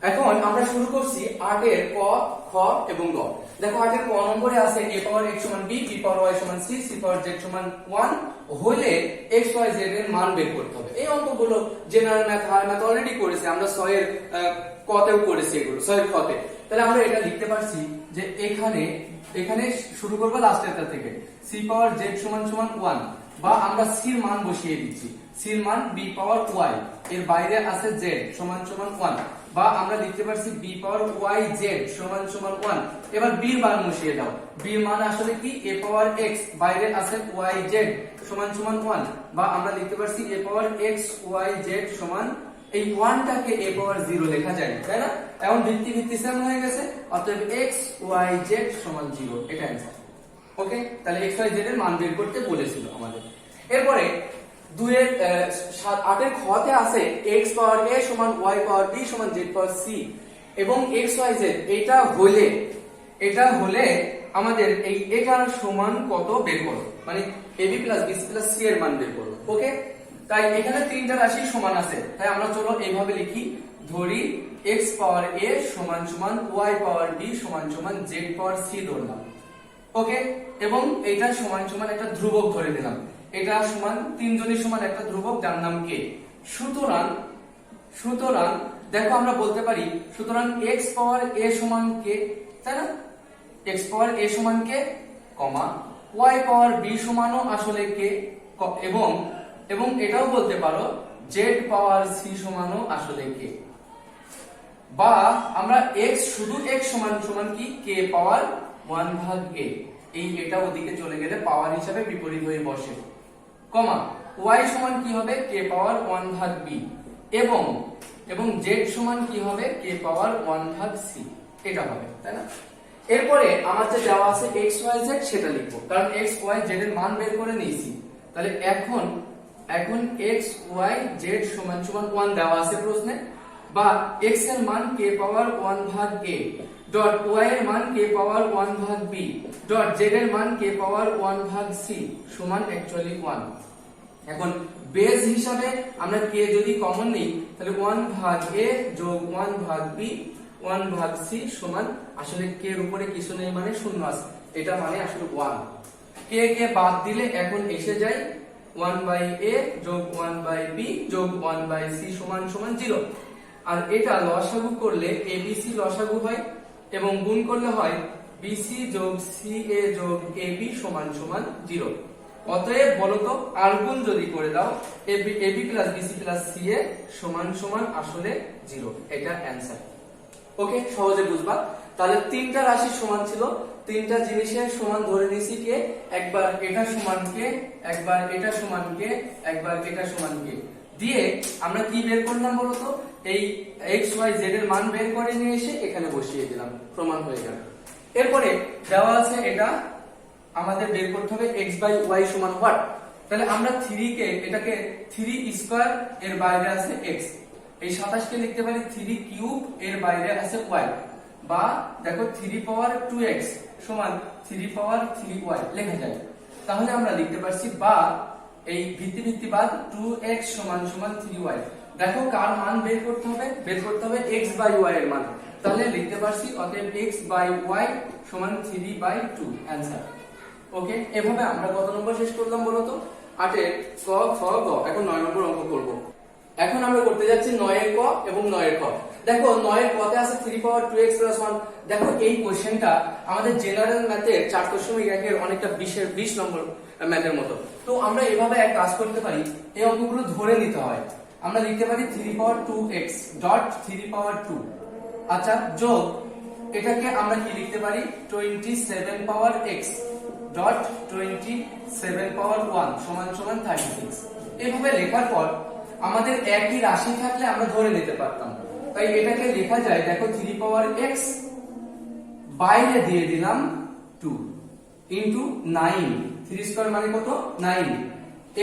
এখন আমরা শুরু করছি 8 এর ক, খ এবং গ। দেখো 8 এর ক নম্বরে আছে a পাওয়ার x সমান b, b পাওয়ার y সমান c, c পাওয়ার z সমান 1 হলে x y z এর মান বের করতে হবে। এই অঙ্কগুলো general math, higher math already করেছি আমরা, 6 এর ক তেও করেছি এগুলো, 6 এর খ তে। তাহলে আমরা এটা লিখতে পারছি যে এখানে শুরু করব লাস্টেরটা থেকে, c পাওয়ার z সমান 1, বা আমরা c এর মান বসিয়ে দিচ্ছি, c এর মান b পাওয়ার y, এর বাইরে আছে z সমান 1, বা আমরা লিখতে পারছি b পাওয়ার y z সমান 1। এবার b এর মান বসিয়ে দাও, b এর মান আসলে কি a পাওয়ার x, বাইরে আছে y z সমান 1, বা আমরা লিখতে পারছি a power x y z সমান, এই 1 টাকে a পাওয়ার 0 লেখা যায়, তাই না? এখন ভিত্তি সেম হয়ে গেছে, অতএব x y z সমান 0, এটা অ্যানসার। ওকে, তাহলে x y z এর মান বের করতে বলেছিল আমাদের। এরপরে 8 এর খ তে আছে x পাওয়ার a সমান y পাওয়ার b সমান z পাওয়ার c, এবং x y z এটা হলে আমাদের এই এটার সমান কত বের করো, মানে ab plus bc plus c এর মান বের করো। ওকে, তাই এখানে তিনটা রাশি সমান আছে, তাই আমরা চলো এইভাবে লিখি, ধরি x পাওয়ার a সমান y পাওয়ার b সমান z পাওয়ার c ধরলাম। ওকে, এবং এটা সমান একটা ধ্রুবক ধরে দিলাম, এটা সমান তিনজনের সমান একটা ধ্রুবক যার নাম k। সুতরাং দেখো আমরা বলতে পারি, সুতরাং x পাওয়ার a সমান k, তাই না? x পাওয়ার a সমান k, কমা y পাওয়ার b সমানও আসলে k, এবং এটাও বলতে পারো z পাওয়ার c সমানও আসলে k, বা আমরা x শুধু x সমান কি k পাওয়ার 1 ভাগ a, এই এটা ওদিকে চলে গেলে পাওয়ার হিসাবে বিপরীত হয়ে বসে, কমা y সমান কি হবে k পাওয়ার 1 ভাগ b, এবং z সমান কি হবে k পাওয়ার 1 ভাগ c, এটা হবে, তাই না? এরপরে আমার যে দেওয়া আছে x y z সেটা লিখবো, কারণ x y z এর মান বের করে নিয়েছি। তাহলে এখন x y z সমান 1 দেওয়া আছে প্রশ্নে, বা x এর মান k পাওয়ার 1 ভাগ a ডট y এর মান k পাওয়ার 1 ভাগ b ডট z এর মান k পাওয়ার 1 ভাগ c সমান অ্যাকচুয়ালি 1। এখন বেস হিসাবে আমরা k যদি কমন নেই, তাহলে 1 ভাগ a যোগ 1 ভাগ b 1 ভাগ c সমান, আসলে k এর উপরে কিছু নেই মানে শূন্য আছে, এটা মানে আসলে 1। কে বাদ দিলে এখন এসে যায় 1 বাই a যোগ 1 বাই b যোগ 1 বাই c সমান 0। আর এটা লসাগু করলে abc লসাগু হয়, এবং গুণ করলে হয় bc যোগ ca যোগ ab সমান 0। অতএব বলতো আর গুণ যদি করে দাও ab plus bc plus ca সমান আসলে 0, এটা অ্যানসার। ওকে, সহজে বুঝবা। তাহলে তিনটা রাশি সমান ছিল, তিনটা জিনিসের সমান ধরে নিয়েছি কে, একবার এটা সমান কে, একবার এটা সমান কে, একবার এটা সমান কে, দিয়ে আমরা কি বের করলাম বলতো, এই x y z এর মান বের করে নিয়ে এসে এখানে বসিয়ে দিলাম, প্রমাণ হয়ে গেল। এরপরে দেওয়া আছে এটা আমাদের বের করতে হবে x বাই y সমান হোয়াট। তাহলে আমরা 3 কে, এটাকে 3 স্কয়ার, এর বাইরে আছে x, এই 27 কে লিখতে পারি 3 কিউব, এর বাইরে আছে y, বা দেখো 3 পাওয়ার 2x সমান 3 পাওয়ার 3y লেখা যায়। তাহলে আমরা লিখতে পারছি, বা এই ভিত্তি বাদ 2x সমান 3y। দেখো কার মান বের করতে হবে x বাই y এর মান, তাহলে লিখতে পারছি অতএব x বাই y সমান 3/2, অ্যানসার। ওকে, এভাবে আমরা কত নম্বর শেষ করলাম বলতো, 8 এর ক, খ, গ। এখন 9 নম্বর অঙ্ক করব। এখন আমরা করতে যাচ্ছি 9 এর ক এবং 9 এর খ। দেখো 9 এর কতে আছে 3 পাওয়ার 2x প্লাস 1। দেখো এই কোশ্চেনটা আমাদের জেনারেল ম্যাথের 4.1 এর অনেকটা 20 নম্বর ম্যাথের মতো। তো আমরা এভাবে এক কাজ করতে পারি, এই অঙ্কগুলো ধরে নিতে হয়। আমরা লিখতে পারি 3 পাওয়ার 2x ডট 3 পাওয়ার 2, আচ্ছা, যোগ এটাকে আমরা কি লিখতে পারি 27 পাওয়ার x ডট 27 পাওয়ার 1 সমান 36। এভাবে লেখার পর আমাদের একই রাশি থাকলে আমরা ধরে নিতে পারতাম, তাই এটাকে লেখা যায়, দেখো 3 পাওয়ার x বাইরে দিয়ে দিলাম 2 ইনটু 9, 3 স্কয়ার মানে কত 9।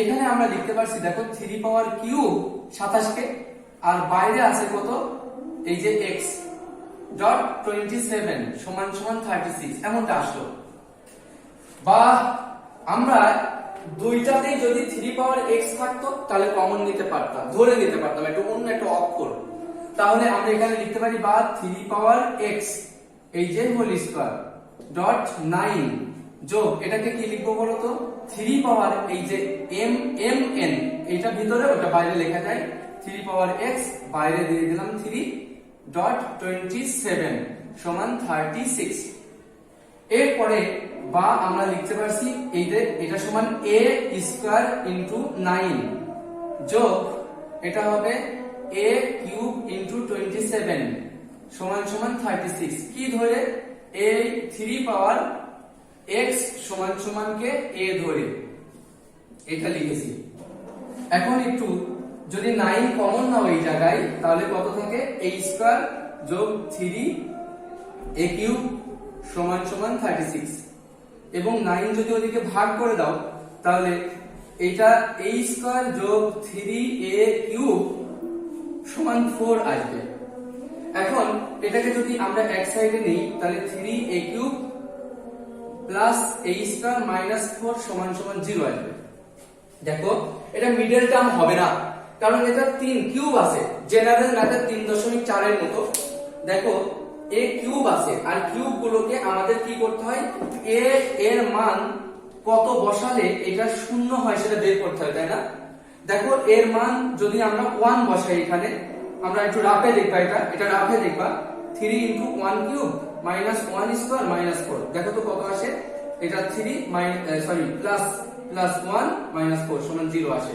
এখানে আমরা লিখতে পারছি দেখো 3 পাওয়ার কিউব 27 কে, আর বাইরে আছে কত এই যে x ডট 27 সমান 36, এমনটা আসলো। বা আমরা দুইটাতেই যদি 3 পাওয়ার x থাকতো তাহলে কমন নিতে পারতাম, ধরে নিতে পারতাম একটু অন্য একটা অক্ষর। তাহলে আমরা এখানে লিখতে পারি বা 3 পাওয়ার x এই যে হোল স্কয়ার ডট 9 যোগ এটাকে কি লিখবো বলো তো 3 পাওয়ার এই যে mn এটা ভিতরে ওটা বাইরে লেখা যায় 3 পাওয়ার x বাইরে দিয়ে দিলাম 3 ডট 27 সমান 36। এরপরে বা আমরা লিখতে পারছি এই যে এটা সমান a স্কয়ার ইনটু 9 যোগ এটা হবে a কিউব ইনটু 27 সমান সমান 36 কি ধরে a 3 পাওয়ার x সমান সমান কে a ধরে এটা লিখেছি। এখন একটু যদি 9 কমন নাও এই জায়গায় তাহলে কত থাকে a স্কয়ার যোগ 3 a কিউব সমান সমান 36 এবং 9 যদি ওদিকে ভাগ করে দাও তাহলে এটা a স্কয়ার যোগ 3a কিউব সমান 4 আসবে। এখন এটাকে যদি আমরা এক সাইডে নেই তাহলে 3a cube plus a square minus 4 সমান সমান 0 আসবে। দেখো এটা মিডল টার্ম হবে না কারণ এটা 3 কিউব আছে, জেনারেল ম্যাথের 3.4 এর মতো। দেখো a কিউব আছে আর কিউব গুলোকে আমাদের কি করতে হয় a এর মান কত বসালে এটা শূন্য হয় সেটা বের করতে হয়, তাই না? দেখো এর মান যদি আমরা 1 বসাই এখানে, আমরা একটু রাফে দেখবা এটা রাফে দেখবা 3 into 1 cube minus 1 square minus 4 দেখো তো কত আসে, এটা 3 প্লাস 1 মাইনাস 4 সমান 0 আসে।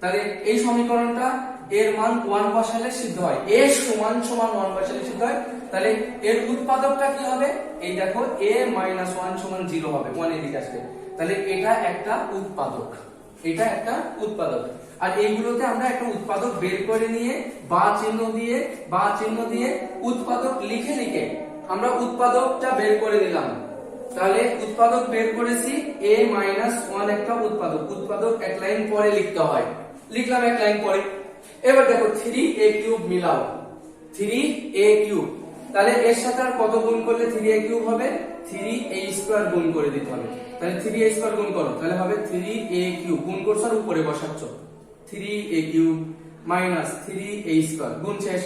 তাহলে এই সমীকরণটা এর মান 1 বসালে সিদ্ধ হয়, a সমান সমান 1 বসালে সিদ্ধ হয়। তাহলে এর উৎপাদকটা কি হবে, এই দেখো a মাইনাস 1 সমান 0 হবে, 1 এর দিকে আসবে। তাহলে এটা একটা উৎপাদক, এটা একটা উৎপাদক। আর এইগুলোতে আমরা একটা উৎপাদক বের করে নিয়ে বা চিহ্ন দিয়ে উৎপাদক লিখে লিখে আমরা উৎপাদকটা বের করে নিলাম। তাহলে উৎপাদক বের করেছি a মাইনাস 1 একটা উৎপাদক এক লাইন পরে লিখতে হয়, লিখলাম এক লাইন পরে। এবার দেখো 3a কিউব মিলাও, 3a কিউব, তাহলে এর সাথে আর কত গুণ করলে 3a কিউব হবে, 3a স্কয়ার গুণ করে দিতে হবে। তাহলে 3a স্কয়ার গুণ করো তাহলে হবে 3a কিউব, গুণ করছো আর উপরে বসাচ্ছ 3a cube minus 3a square, গুণ শেষ।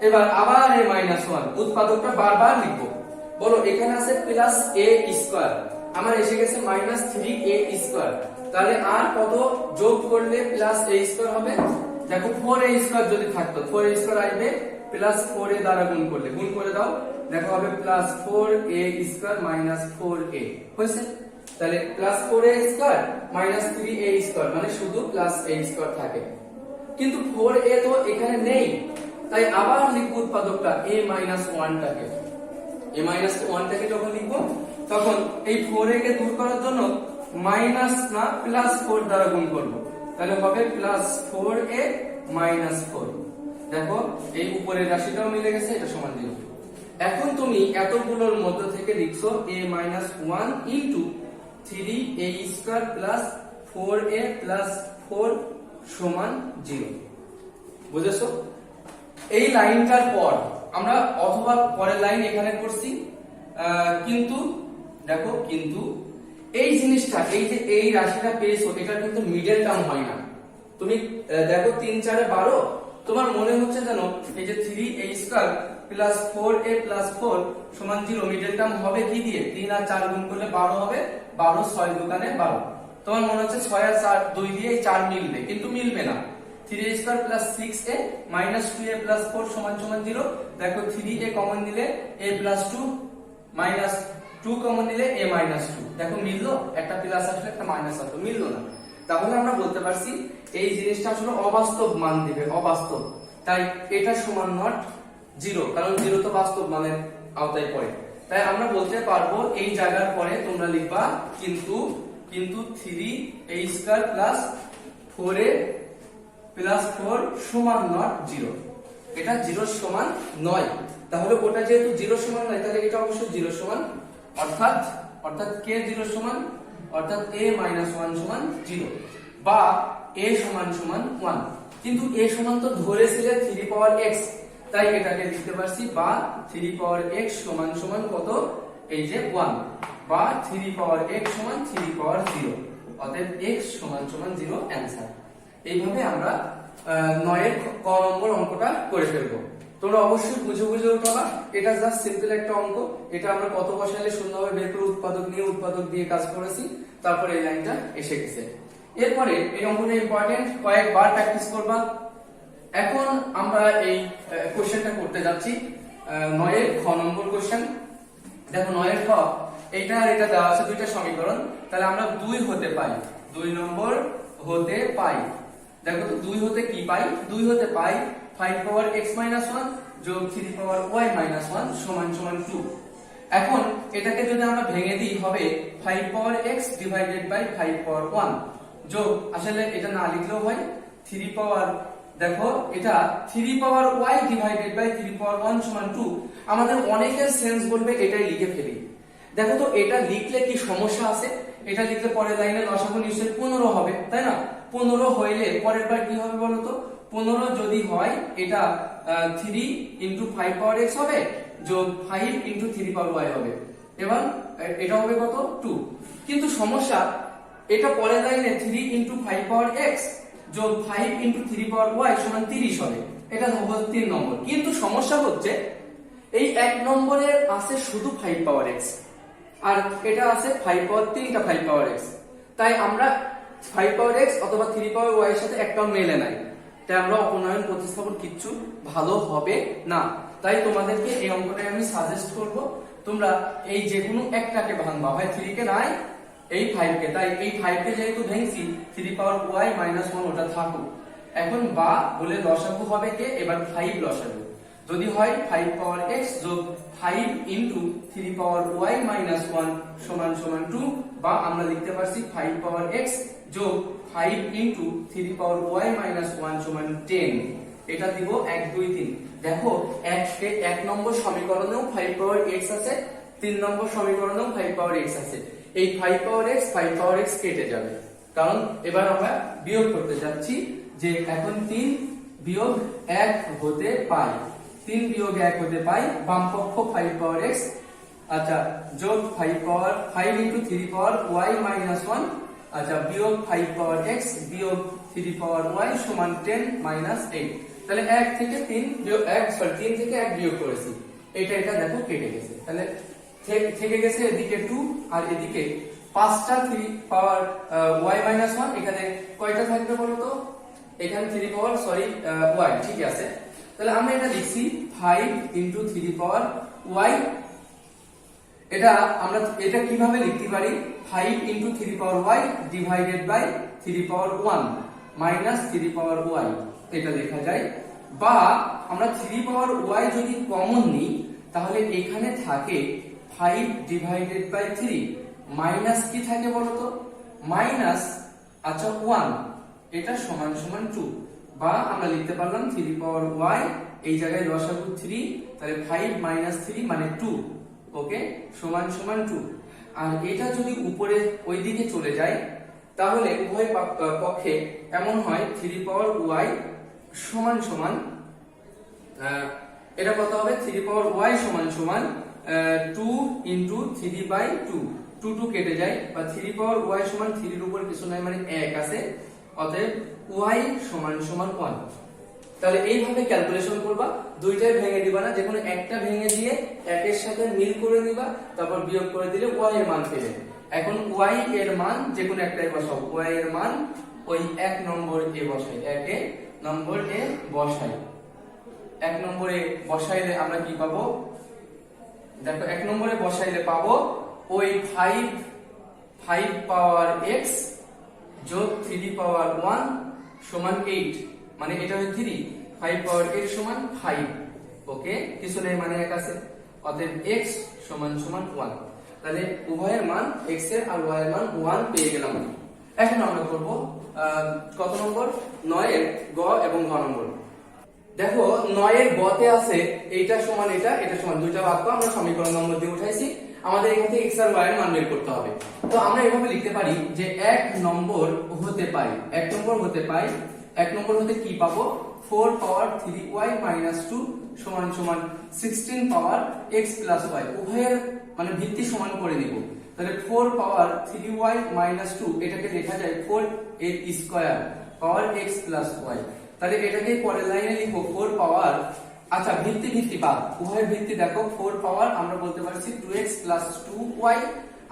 এবার আবার a মাইনাস 1, উৎপাদকটা বারবার লিখবো। বলো এখানে আছে প্লাস a স্কয়ার, আমার এসে গেছে মাইনাস 3a স্কয়ার, তাহলে আর কত যোগ করলে প্লাস a স্কয়ার হবে? দেখো 4a স্কয়ার যদি থাকতো 4a স্কয়ার আসবে প্লাস 4a দ্বারা গুণ করলে, গুণ করে দাও দেখো হবে plus 4a square minus 4a হয়েছে। তাহলে plus 4a square minus 3a square মানে শুধু প্লাস a স্কয়ার থাকে, কিন্তু 4a তো এখানে নেই, তাই আবার লিখব উৎপাদকটা a মাইনাস 1 টাকে। a মাইনাস 1 টাকে যখন লিখবো তখন এই 4a কে দূর করার জন্য মাইনাস না প্লাস 4 দ্বারা গুণ করব, তাহলে হবে প্লাস 4a মাইনাস 4। দেখো এই উপরের রাশিটাও মিলে গেছে, এটা সমান 0। এখন তুমি এতগুলোর মধ্য থেকে লিখছো a minus 1 into 3a square plus 4a plus 4 সমান 0। বুঝেছো? এই লাইনটার পর আমরা অথবা পরের লাইন এখানে করছি, কিন্তু দেখো কিন্তু এই জিনিসটা এই যে এই রাশিটা পেয়েছো এটা কিন্তু মিডল টার্ম হয় না। তুমি দেখো 3 4 12, তোমার মনে হচ্ছে যেন এই যে 3a square plus 4a plus 4 সমান 0 মিডল টার্ম হবে কি দিয়ে, 3 আর 4 গুণ করলে 12 হবে, 12 6 দোকানে 12। তোমার মনে হচ্ছে 6 আর 4 2 দিয়ে 4 মিলবে, কিন্তু মিলবে না। 3a square plus 6a minus 2a plus 4 সমান সমান 0। দেখো 3a কমন দিলে a প্লাস 2 মাইনাস 2 কমন দিলে a মাইনাস 2, দেখো মিললো, একটা প্লাস আসলে একটা মাইনাস আসলো, মিললো না। তাহলে আমরা বলতে পারছি এই জিনিসটা আসলে অবাস্তব মান দিবে, অবাস্তব, তাই এটা সমান নট 0, কারণ 0 তো বাস্তব মানের আওতায় পড়ে। তাই আমরা বলতে পারবো এই জায়গার পরে তোমরা লিখবা কিন্তু 3a square plus 4a plus 4 সমান নট 0, এটা 0 সমান নয়। তাহলে ওটা যেহেতু 0 সমান নয় তাহলে এটা অবশ্যই 0 সমান, অর্থাৎ কে 0 সমান, অর্থাৎ a মাইনাস 1 সমান 0 বা a সমান সমান 1। কিন্তু a সমান তো ধরেছিলে 3 পাওয়ার x, তাই এটাকে লিখতে পারছি বা 3 পাওয়ার x সমান সমান কত, এই যে 1, বা 3 পাওয়ার x সমান 3 পাওয়ার 0, অতএব x সমান সমান 0 অ্যান্সার। এইভাবে আমরা 9 এর ক নম্বর অঙ্কটা করে ফেলবো। তোমরা অবশ্যই বুঝে বুঝে উঠাবা, এটা জাস্ট সিম্পল একটা অঙ্ক। এটা আমরা কত বসাইলে সুন্দরভাবে বের করে উৎপাদক দিয়ে কাজ করেছি, তারপরে এই লাইনটা এসে গেছে। এরপরে এই অঙ্কটা ইম্পর্টেন্ট, কয়েকবার প্র্যাকটিস করবা। এখন আমরা এই কোশ্চেনটা করতে যাচ্ছি 9 এর খ নম্বর কোশ্চেন। দেখো 9 এর খ, এইটা আর এটা দেওয়া আছে দুইটা সমীকরণ, তাহলে আমরা 2 হতে পাই, 2 নম্বর হতে পাই। দেখো তো 2 হতে কি পাই, 2 হতে পাই 5 পাওয়ার x মাইনাস 1 যোগ 3 পাওয়ার y মাইনাস 1 সমান সমান 2। এখন এটাকে যদি আমরা ভেঙে দিই হবে 5 পাওয়ার x ডিভাইডেড বাই 5 পাওয়ার 1 যোগ, আসলে এটা না লিখলেও হয় 3 পাওয়ার, দেখো এটা 3 power y divided by 3 power 1 সমান 2। আমাদের অনেকের সেন্স বলবে এটাই লিখে ফেলি। দেখো তো এটা লিখলে কি সমস্যা আছে, এটা লিখলে পরের লাইনে লসাগু নিশ্চয়ই 15 হবে, তাই না? 15 হইলে পরের বার কি হবে বলো তো, 15 যদি হয় এটা 3 ইনটু 5 পাওয়ার x হবে যোগ 5 ইনটু 3 পাওয়ার y হবে, এবার এটা হবে কত 2। কিন্তু সমস্যা, এটা পরের লাইনে 3 ইনটু 5 পাওয়ার x যোগ 5 ইনটু 3 পাওয়ার y সমান 30 হবে, এটা হবে 3 নম্বর। কিন্তু সমস্যা হচ্ছে এই 1 নম্বরের আছে শুধু 5 পাওয়ার x, আর এটা আছে 5 পাওয়ার 3টা 5 পাওয়ার x, তাই আমরা 5 পাওয়ার x অথবা 3 পাওয়ার y এর সাথে একটাও মেলে নাই, তাই আমরা অপনয়ন প্রতিস্থাপন কিচ্ছু ভালো হবে না। তাই তোমাদেরকে এই অঙ্কটা আমি সাজেস্ট করব, তোমরা এই যে কোনো একটাকে ভাঙবা, হয় 3 কে নাই এই 5 কে, তাই এই 5 কে যেহেতু ভেঙছি 3 পাওয়ার y মাইনাস 1 ওটা থাকুক। এখন বা বলে লসাগু হবে কে, এবার 5 লসাগু যদি হয় 5 পাওয়ার x যোগ 5 ইনটু 3 পাওয়ার y মাইনাস 1 সমান সমান 2, বা আমরা লিখতে পারছি 5 পাওয়ার x যোগ 5 ইনটু 3 পাওয়ার y মাইনাস 1 সমান 10। এটা দিব 1 2 3। দেখো 1 নম্বর সমীকরণেও 5 পাওয়ার x আছে, 3 নম্বর সমীকরণেও 5 পাওয়ার x আছে। এই 5 পাওয়ার x কেটে যাবে, কারণ এবার আমরা বিয়োগ করতে যাচ্ছি, যে এখন 3 বিয়োগ 1 হতে পাই, 3 বিয়োগ 1 হতে পাই, বাম পক্ষ 5 পাওয়ার x, আচ্ছা যোগ 5 পাওয়ার 5 ইনটু 3 পাওয়ার y মাইনাস 1, আচ্ছা বিয়োগ 5 পাওয়ার x বিয়োগ 3 পাওয়ার y সমান 10 মাইনাস 8। তাহলে 1 থেকে 3 বিয়োগ 3 থেকে 1 বিয়োগ করেছি, এটা দেখো কেটে গেছে, তাহলে থেকে গেছে এদিকে 2 আর এদিকে 5টা 3 পাওয়ার y মাইনাস 1, এখানে কয়টা থাকবে বলো তো, এখানে 3 পাওয়ার y, ঠিক আছে। তাহলে আমরা এটা লিখছি 5 ইনটু 3 পাওয়ার y, এটা আমরা এটা কিভাবে লিখতে পারি, 5 into 3 power y divided by 3 power 1 minus 3 power y, এটা লেখা যায়। বা আমরা 3 পাওয়ার y যদি কমন নিই, তাহলে এখানে থাকে 5 ডিভাইডেড বাই 3 মাইনাস কি থাকে বলো তো, মাইনাস আচ্ছা 1, এটা সমান সমান 2, বা আমরা লিখতে পারলাম 3 পাওয়ার y, এই জায়গায় লসাগু 3, তাহলে 5 মাইনাস 3 মানে 2, ওকে সমান সমান 2। আর এটা যদি উপরে ওই দিকে চলে যায়, তাহলে উভয় পক্ষে এমন হয় 3 পাওয়ার y সমান সমান, এটা কত হবে, 3 পাওয়ার y সমান সমান 2 ইনটু 3 বাই 2, 2 কেটে যায়, বা 3 পাওয়ার y সমান 3 এর উপর কিছু নাই মানে 1 আছে, অতএব y সমান সমান 1। তাহলে এইভাবে ক্যালকুলেশন করবা, দুইটাই ভেঙে দিবা না, যেকোনো একটা ভেঙে দিয়ে 1 এর সাথে মিল করে দিবা, তারপর বিয়োগ করে দিলে y এর মান পেলে। এখন y এর মান যেকোনো একটাই বসাবো, y এর মান ওই 1 নম্বর এ বসাই, 1 নম্বর এ বসাই, 1 নম্বরে বসাইলে আমরা কি পাবো, দেখো 1 নম্বরে বসাইলে পাবো ওই 5 পাওয়ার x যোগ 3 পাওয়ার 1 সমান 8, মানে এটা হচ্ছে 3, 5 পাওয়ার x সমান 5, ওকে কিছু নেই মানে 1 আছে, অতএব x সমান সমান 1। তাহলে উভয়ের মান x এর আর y এর মান 1 পেয়ে গেলাম। এখন আমরা করব কত নম্বর, 9 এর গ এবং ঘ নম্বর। দেখো 9 এর গ তে আছে এইটা সমান এটা, এটা সমান, দুইটা বাক্য আমরা সমীকরণ নম্বর দিয়ে উঠাইছি, আমাদের এখান থেকে x আর y এর মান বের করতে হবে। তো আমরা এভাবে লিখতে পারি যে 1 নম্বর হতে পাই, 1 নম্বর হতে পাই, 1 নম্বর হতে কি পাবো, 4 পাওয়ার 3y মাইনাস 2 সমান সমান 16 পাওয়ার x প্লাস y, উভয়ের মানে ভিত্তি সমান করে নিব। তাহলে 4 পাওয়ার 3y মাইনাস 2, এটাকে লেখা যায় 4 এর স্কয়ার পাওয়ার x প্লাস y। তাহলে এটাকে পরের লাইনে লিখবো 4 পাওয়ার আচ্ছা ভিত্তি ভিত্তি বাদ, উভয়ের ভিত্তি দেখো 4 পাওয়ার আমরা বলতে পারছি 2x প্লাস 2y,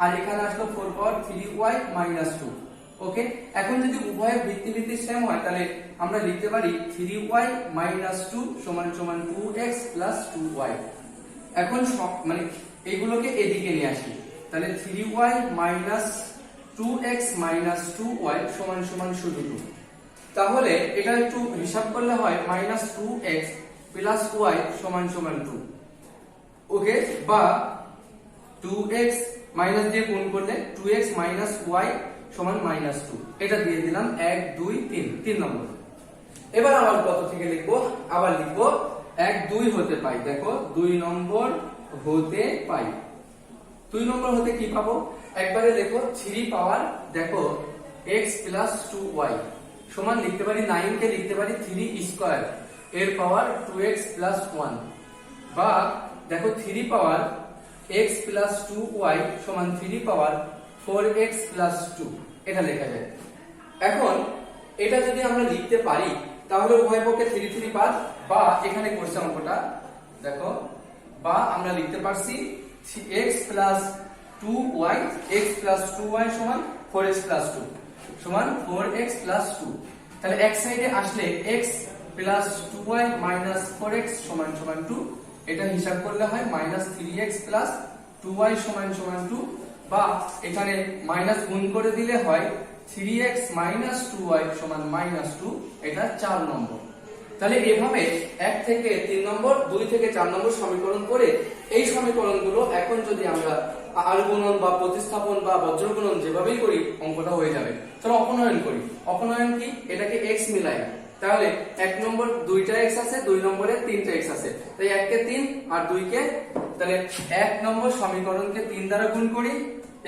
আর এখানে আসলো 4 পাওয়ার 3y মাইনাস 2। ওকে, এখন যদি উভয়ের ভিত্তি ভিত্তি সেম হয় তাহলে আমরা লিখতে পারি 3y মাইনাস 2 সমান সমান 2x প্লাস 2y। এখন সব মানে এইগুলোকে এদিকে নিয়ে আসি, তাহলে 3y minus 2x minus 2y সমান সমান শুধু 2। তাহলে এটা একটু হিসাব করলে হয় মাইনাস 2x প্লাস y সমান সমান 2। ওকে, বা 2x মাইনাস দিয়ে গুণ করলে 2x মাইনাস y সমান মাইনাস 2, এটা দিয়ে দিলাম 1 2 3 নম্বর। এবার আবার কত থেকে লিখবো, আবার লিখবো 1 2 হতে পাই, দেখো 2 নম্বর হতে পাই। 2 নম্বর হতে কি পাবো, একবারে লেখো 3 পাওয়ার দেখো x প্লাস 2y সমান লিখতে পারি 9 কে লিখতে পারি 3 স্কয়ার এর পাওয়ার 2x প্লাস 1, বা দেখো 3 পাওয়ার x প্লাস 2y সমান 3 পাওয়ার 4x প্লাস 2, এটা লেখা যায়। এখন এটা যদি আমরা লিখতে পারি তাহলে উভয় পক্ষে 3 3 বাদ, বা এখানে করছে অঙ্কটা দেখো, বা আমরা লিখতে পারছি x plus 2y x plus 2y সমান 4x প্লাস 2 সমান 4x প্লাস 2। তাহলে এক সাইডে আসলে x plus 2y minus 4x সমান সমান 2, এটা হিসাব করলে হয় মাইনাস 3x প্লাস 2y সমান সমান 2, বা এখানে মাইনাস গুণ করে দিলে হয় 3x মাইনাস 2y সমান মাইনাস 2, এটা 4 নম্বর। তাহলে এভাবে 1 থেকে 3 নম্বর 2 থেকে 4 নম্বর সমীকরণ করে এই সমীকরণগুলো এখন যদি আমরা আলগুণন বা প্রতিস্থাপন বা বজ্রগুণন যেভাবেই করি অঙ্কটা হয়ে যাবে। চলো অপনয়ন করি। অপনয়ন কি, এটাকে x মিলাই, তাহলে 1 নম্বর 2টা x আছে, 2 নম্বরে 3টা x আছে, তাই 1 কে 3 আর 2 কে, তাহলে 1 নম্বর সমীকরণকে 3 দ্বারা গুণ করি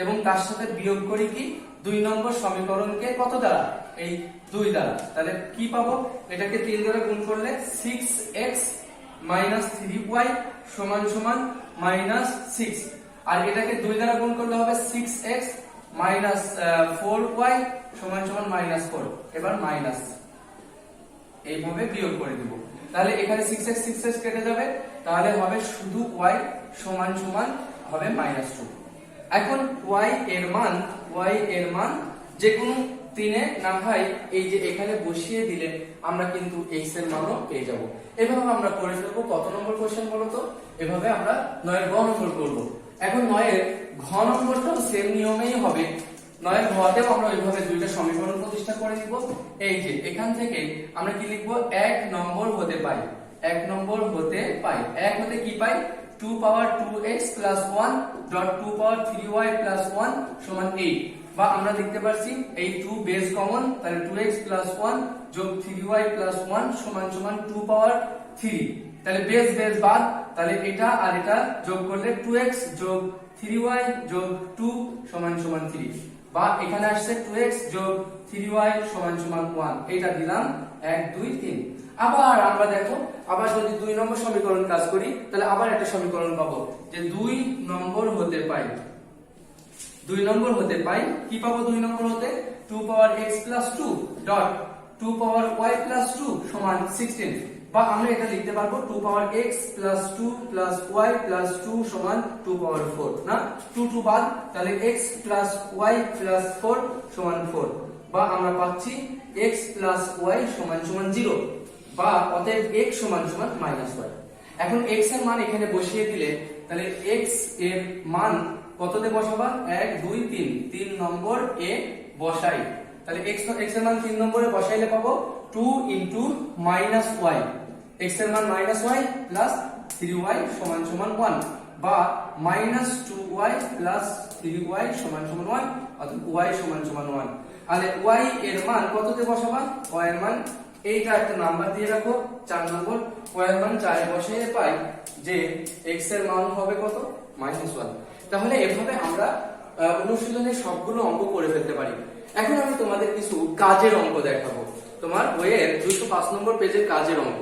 এবং তার সাথে বিয়োগ করি কি 2 নম্বর সমীকরণকে কত দ্বারা, এই 2 দ্বারা। তাহলে কি পাবো, এটাকে 3 দ্বারা গুণ করলে 6x মাইনাস 3y সমান সমান মাইনাস 6, আর এটাকে 2 দ্বারা গুণ করলে হবে 6x মাইনাস 4y সমান সমান মাইনাস 4, এবার মাইনাস এইভাবে বিয়োগ করে দেব। তাহলে এখানে 6x কেটে যাবে, তাহলে হবে শুধু y সমান সমান হবে মাইনাস 2। এখন y এর মান যে কোনো 3-এ না হয় এই যে এখানে বসিয়ে দিলে আমরা কিন্তু x এর মানও পেয়ে যাব। এভাবে আমরা করে ফেলবো কত নম্বর কোশ্চেন বলো তো, এভাবে আমরা 9 এর গ নম্বর করব। এখন 9 এর ঘ নম্বরটাও সেম নিয়মেই হবে। 9 এর ঘতেও আমরা ওইভাবে দুইটা সমীকরণ প্রতিষ্ঠা করে নিব। এই যে এখান থেকে আমরা কি লিখবো, 1 নম্বর হতে পাই, 1 নম্বর হতে পাই, 1 হতে কি পাই 2 পাওয়ার 2x প্লাস 1 ডট 2 পাওয়ার 3y প্লাস 1 সমান 8, বা আমরা লিখতে পারছি এই 2 বেস কমন, তাহলে 2x প্লাস 1 যোগ 3y প্লাস 1 সমান সমান 2 পাওয়ার 3, তাহলে বেস বেস বাদ, তাহলে এটা আর এটা যোগ করলে 2x যোগ 3y যোগ 2 সমান সমান 3, বা এখানে আসছে 2x যোগ 3y সমান সমান 1, এটা দিলাম 1 2 3। আবার আমরা দেখো, আবার যদি 2 নম্বর সমীকরণ কাজ করি তাহলে আবার একটা সমীকরণ পাবো যে 2 নম্বর হতে পাই, 2 নম্বর হতে পাই কি পাবো, 2 নম্বর হতে 2 পাওয়ার x প্লাস 2 ডট 2 পাওয়ার y প্লাস 2 সমান 16, বা আমরা এটা লিখতে পারবো 2 পাওয়ার x plus 2 plus y plus 2 সমান 2 পাওয়ার 4, না 2 2 বাদ, তাহলে x প্লাস y প্লাস 4 সমান 4, বা আমরা পাচ্ছি x প্লাস y সমান সমান 0, বা অতএব x সমান সমান মাইনাস y। এখন x এর মান এখানে বসিয়ে দিলে তাহলে x এর মান কততে বসাবা, 1 2 3 নম্বর এ বসাই, তাহলে x এর মান 3 নম্বরে বসাইলে পাবো 2 ইনটু মাইনাস y, x এর মান মাইনাস y প্লাস 3y সমান সমান 1, বা মাইনাস 2y প্লাস 3y সমান সমান 1, অর্থাৎ y সমান সমান 1। তাহলে y এর মান কততে বসাবা, y এর মান এইটা একটা নাম্বার দিয়ে রাখো 4 নম্বর, y এর মান 4 এ বসিয়ে পাই যে x এর মান হবে কত, মাইনাস 1। তাহলে এভাবে আমরা অনুশীলনের সবগুলো অঙ্ক করে ফেলতে পারি। এখন আমি তোমাদের কিছু কাজের অঙ্ক দেখাবো, তোমার বইয়ের 205 নম্বর পেজের কাজের অঙ্ক।